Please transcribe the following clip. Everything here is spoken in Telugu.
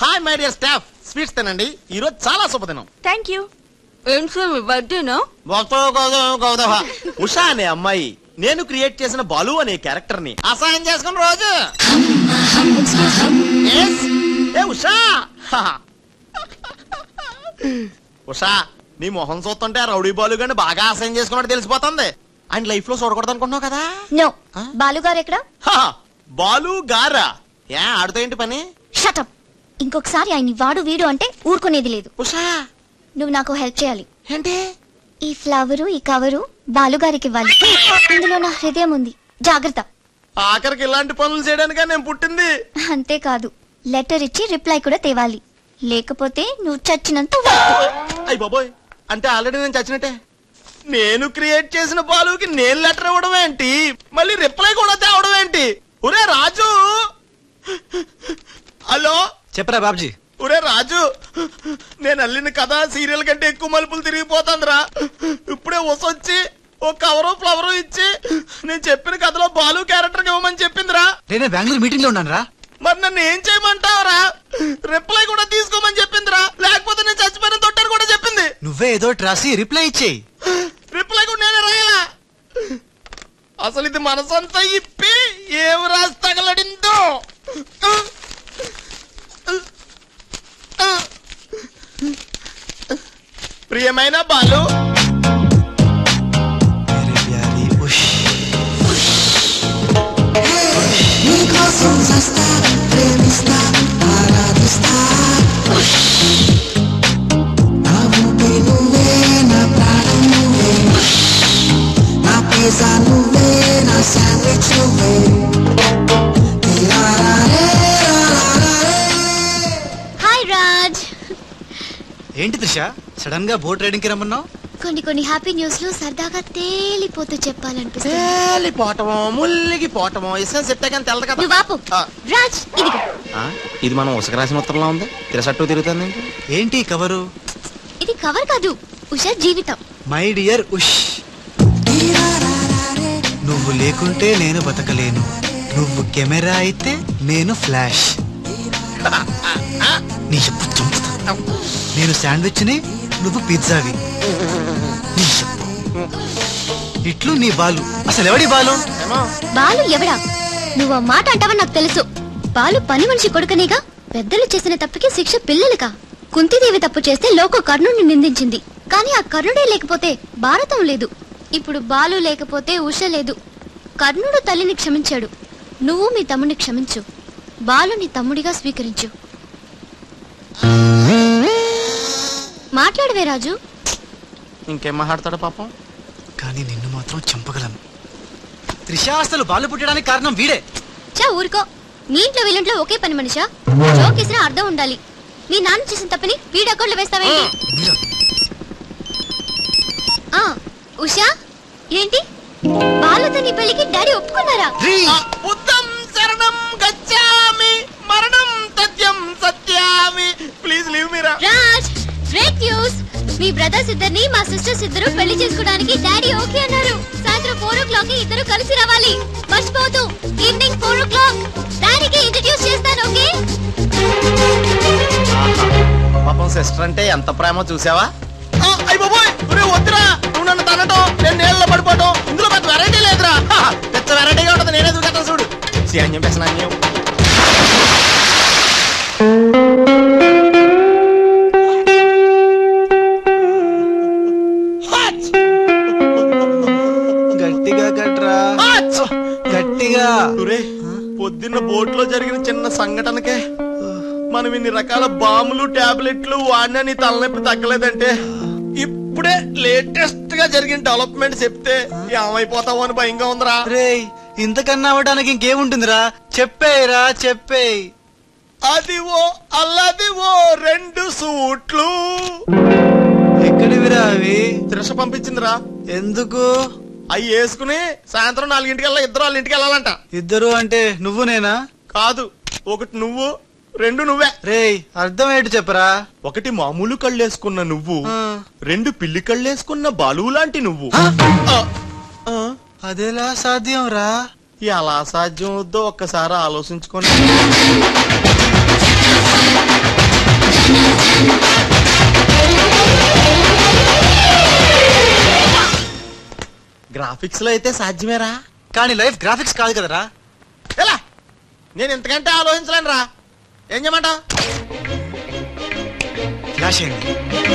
Hi my dear staff, sweets తినండి, ఈ రోజు చాలా శుభదినం. Thank you. ఏం సార్ మీ బర్త్డేనా? ఉషా అనే అమ్మాయి నేను క్రియేట్ చేసిన బాలు అనే క్యారెక్టర్ ని అసహ్యం చేసుకున్న రోజు. ఉషా ఉషా, నీ మొహం చూస్తుంటే రౌడీ బాలు గాని బాగా అసహ్యం చేసుకున్నట్టు తెలిసిపోతుంది. ఆయన లైఫ్ లో చూడకూడదు అనుకుంటున్నావు కదా? నో. బాలు గారు ఎక్కడ? బాలు గారా? ఏ ఆడుతో ఏంటి పని? షటప్. ఇంకొకసారి ఆయన వాడు వీడు అంటే ఊరుకునేది లేదు. ఉషా, నువ్వు నాకు హెల్ప్ చేయాలి. ఏంటి? ఈ ఫ్లవరు ఈ కవరు బాలుగారికి ఇవ్వాలి. ఇందులో నా హృదయం ఉంది, జాగ్రత్త. ఆఖరికి ఇలాంటి పనులు చేయడానికే నేను పుట్టింది. అంతేకాదు, లెటర్ ఇచ్చి రిప్లై కూడా తేవాలి, లేకపోతే నువ్వు చచ్చినంత. అయ్య బాబోయ్, అంటే ఆల్రెడీ నేను చచ్చినట్టే. నేను క్రియేట్ చేసిన బాలుకి నేను లెటర్ ఇవ్వడం ఏంటి, మళ్ళీ రిప్లై కూడా తేవడం ఏంటి? ఒరే రాజు, హలో చెప్పరా బాబ్జీ. ఒరే రాజు, నేను అల్లిన కథ సీరియల్ కంటే ఎక్కువ మలుపులు తిరిగిపోతుందిరా. ఇప్పుడే వసొచ్చి ఓ కవరు ఫ్లవరు ఇచ్చి నేను చెప్పిన కథలో బాలు క్యారెక్టర్ ఇవ్వమని చెప్పిందిరా. నేను బెంగళూరు మీటింగ్ లో ఉన్నాను రా. మరి నన్ను ఏం చేయమంటావరా? రిప్లై కూడా తీసుకోమని చెప్పిందిరా, లేకపోతే నేను చచ్చిపోయిన తొట్టని కూడా చెప్పింది. నువ్వే ఏదో రాసి రిప్లై ఇచ్చేయి. రిప్లై కూడా నేనే రాయాలా? అసలు ఇది మనసంతా ఇప్పి ఏం రాసి తగలడిందో. ప్రియమైన బాలు, హాయ్ రాజ్. ఏంటి త్రిష, సడన్ గా బోట్ రైడింగ్ కి రమ్మన్నావు? కొన్ని హ్యాపీ న్యూస్ లో సరదాగా తేలిపోతూ చెప్పాలనిపిస్తుంది. తేలిపోవటమో ముల్లిగిపోవటమో ఇసుక చెప్తాకని తెలదు కదా. బాపు రాజ్, ఇదిగో. ఇది మనం ఉసుక రాసిన ఉత్తరంలో ఉంది, తిరసట్టు తిరుగుతుంది. ఏంటి కవరు? ఇది కవర్ కాదు, ఉషా జీవితం. మై డియర్ ఉష్, నువ్వు లేకుంటే నేను బతకలేను. నువ్వు కెమెరా అయితే నేను ఫ్లాష్. నీ చెప్పు చంపుతా. నేను శాండ్విచ్ ని, నువ్వు పిజ్జావి. నీ చెప్పు. ఇట్లు నీ బాలు. అసలు ఎవడి బాలు? బాలు ఎవడా? నువ్వు ఆ మాట అంటావని నాకు తెలుసు. బాలు పని మనిషి కొడుకనేగా. పెద్దలు చేసిన తప్పుకి శిక్ష పిల్లలుగా. కుంతిదేవి తప్పు చేస్తే లోక కర్ణుడిని నిందించింది, కానీ ఆ కర్ణుడే లేకపోతే భారతం లేదు. ఇప్పుడు బాలు లేకపోతే ఉష లేదు. కర్ణుడు తల్లిని క్షమించాడు, నువ్వు మీ తమ్ముడిని క్షమించు. బాలుని తమ్ముడిగా స్వీకరించు. మాట్లాడవే రాజు. ఇంకేం మాట్లాడతాడు పాపం. కానీ నిన్ను మాత్రం చంపగలను. త్రిష, అసలు బాలు పుట్టడానికి కారణం వీడే. చా ఊరుకో. మీ ఇంట్లో వీళ్ళంట్లో ఒకే పని మనిషా? జోకేసినా అర్థం ఉండాలి. మీ నాన్న చేసిన తప్పని వీడి అకౌంట్లో వేస్తావేంటి? ఉషా, ఏంటి బాలుతో నీ పెళ్లికి డాడీ ఒప్పుకున్నారా? బుద్ధం శరణం గచ్ఛామి, మరణం తథ్యం సత్యామి. ప్లీజ్ లీవ్ మీ రా. Raj, great news. మీ బ్రదర్స్ ఇద్దరిని మా సిస్టర్స్ ఇద్దరు పెళ్లి చేసుకోవడానికి డాడీ ఓకే అన్నారు. సాయంత్రం 4 o'clock కి ఇద్దరు కలిసి రావాలి. మర్చిపోవద్దు, ఈవినింగ్ 4 o'clock. డాడీకి ఇంట్రడ్యూస్ చేస్తాను, ఓకే? పాపం సిస్టర్ అంటే ఎంత ప్రేమో చూసావా? అయ్య బాబోయ్, వద్దురా. నువ్వు నన్ను తనటం, నేను నీళ్ళలో పడిపోవటం, ఇందులో పెద్ద వెరైటీ లేదురా. పెద్ద వెరైటీగా ఉంటుంది. నేనే దూకతా చూడు. అని చెప్పేసి నాణ్యం. గట్టిగా కట్రా, గట్టిగా. పొద్దున్న బోట్ లో జరిగిన చిన్న సంఘటనకే మనం ఇన్ని రకాల బాంబులు టాబ్లెట్లు వాడినా నీ తలనొప్పి తగ్గలేదంటే, ఇప్పుడే లేటెస్ట్ గా జరిగిన డెవలప్మెంట్ చెప్తే ఏమైపోతావో అని భయంగా ఉందిరా. రేయ్, ఇంతకన్నా అవ్వడానికి ఇంకేముంటుందిరా? చెప్పేరా, చెప్పేయ్. అదివో అల్లదివో 2 సూట్లు. ఎక్కడివిరా అవి? త్రిష పంపించిందిరా. ఎందుకు? అవి వేసుకుని సాయంత్రం 4 ఇద్దరు వాళ్ళ ఇంటికి వెళ్ళాలంట. ఇద్దరు అంటే నువ్వు నేనా? కాదు, ఒకటి నువ్వు, 2 నువ్వే. రేయ్, అర్థం ఏంటి చెప్పరా? ఒకటి మామూలు కళ్ళేసుకున్న నువ్వు, 2 పిల్లి కళ్ళేసుకున్న బాలు లాంటి నువ్వు. అదేలా సాధ్యం రా? ఎలా సాధ్యం అవుద్దో ఒక్కసారి ఆలోచించుకోండి. గ్రాఫిక్స్ లో అయితే సాధ్యమేరా. కానీ లైఫ్ గ్రాఫిక్స్ కాదు కదరా. ఎలా నేను ఇంతకంటే ఆలోచించలేను రా. ఏం చేయమంటావు? ఫ్లాష్ అయింది.